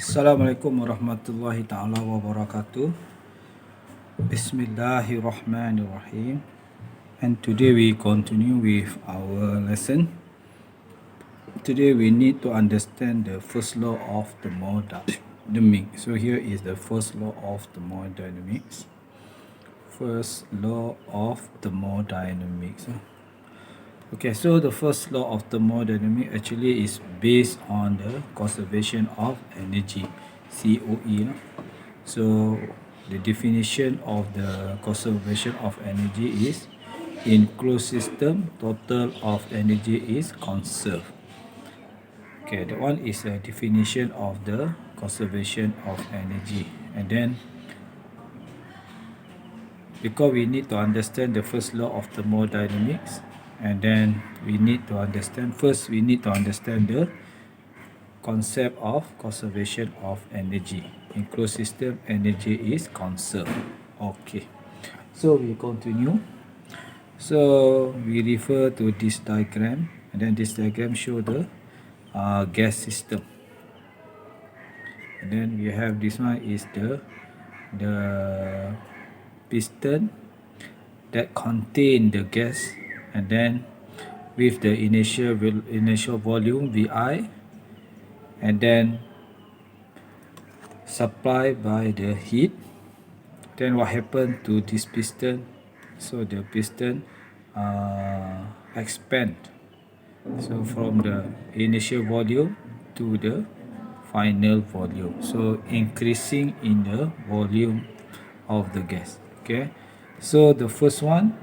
Assalamualaikum warahmatullahi ta'ala wabarakatuh. Bismillahirrahmanirrahim. And today we continue with our lesson. Today we need to understand the first law of thermodynamics. So here is the first law of thermodynamics. First law of thermodynamics. Okay, so the first law of thermodynamics actually is based on the conservation of energy, COE. So the definition of the conservation of energy is in closed system, total of energy is conserved. Okay, that one is a definition of the conservation of energy. And then because we need to understand the first law of thermodynamics, and then we need to understand the concept of conservation of energy. In closed system, energy is conserved. Okay, so we continue. So we refer to this diagram, and then this diagram show the gas system. And then we have this one is the piston that contain the gas, and then with the initial volume Vi, and then supplied by the heat. Then what happened to this piston? So the piston expand, so from the initial volume to the final volume, so increasing in the volume of the gas. Okay, so the first one,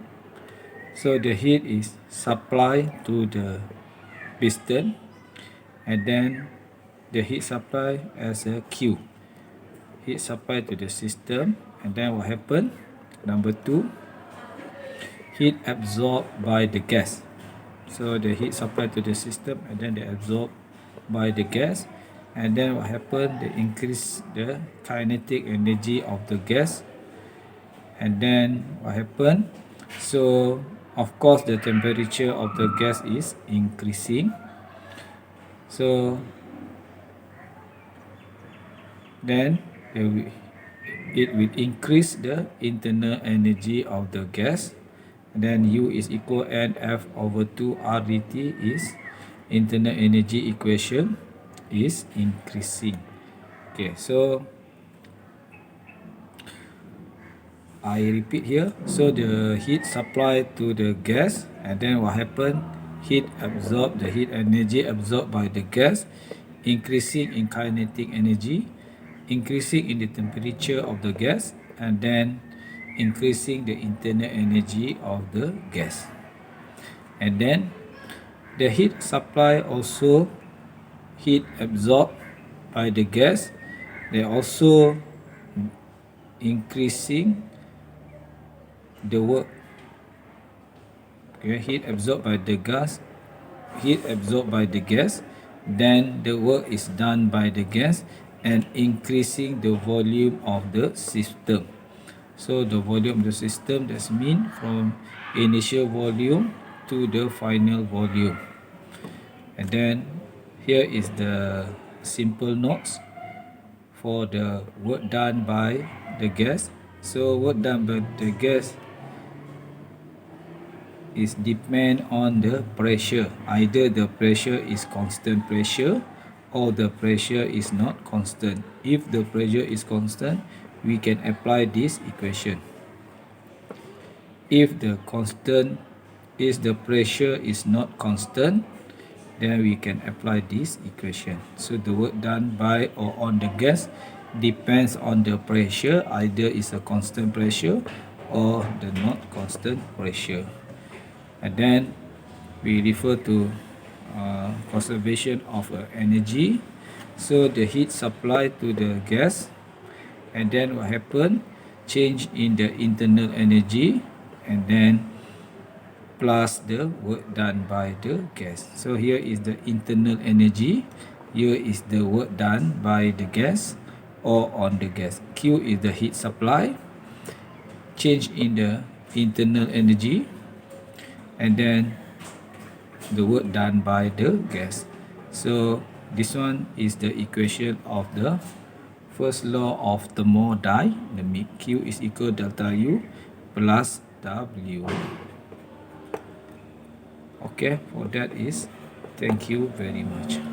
so the heat is supplied to the piston, and then the heat supply as a Q, heat supply to the system. And then what happened? Number 2, heat absorbed by the gas. So the heat supply to the system, and then they absorbed by the gas. And then what happened? They increase the kinetic energy of the gas. And then what happened? So of course the temperature of the gas is increasing. So then it will increase the internal energy of the gas. And then U is equal NF over 2 R dt is internal energy equation is increasing. Okay, so I repeat here. So the heat supplied to the gas, and then what happened? The heat energy absorbed by the gas, increasing in kinetic energy, increasing in the temperature of the gas, and then increasing the internal energy of the gas. And then the heat supply also heat absorbed by the gas, they also increasing the work. Okay, heat absorbed by the gas, then the work is done by the gas and increasing the volume of the system. So the volume of the system, that's mean from initial volume to the final volume. And then here is the simple notes for the work done by the gas. So work done by the gas is depend on the pressure. Either the pressure is constant pressure or the pressure is not constant. If the pressure is constant, we can apply this equation. If the pressure is not constant, then we can apply this equation. So the work done by or on the gas depends on the pressure, either is a constant pressure or the not constant pressure. And then we refer to conservation of energy. So the heat supplied to the gas, and then what happened? Change in the internal energy, and then plus the work done by the gas. So here is the internal energy, here is the work done by the gas or on the gas. Q is the heat supply, change in the internal energy, and then the work done by the gas. So This one is the equation of the first law of thermodynamics. The Q is equal to delta U plus W. Okay, for that is thank you very much.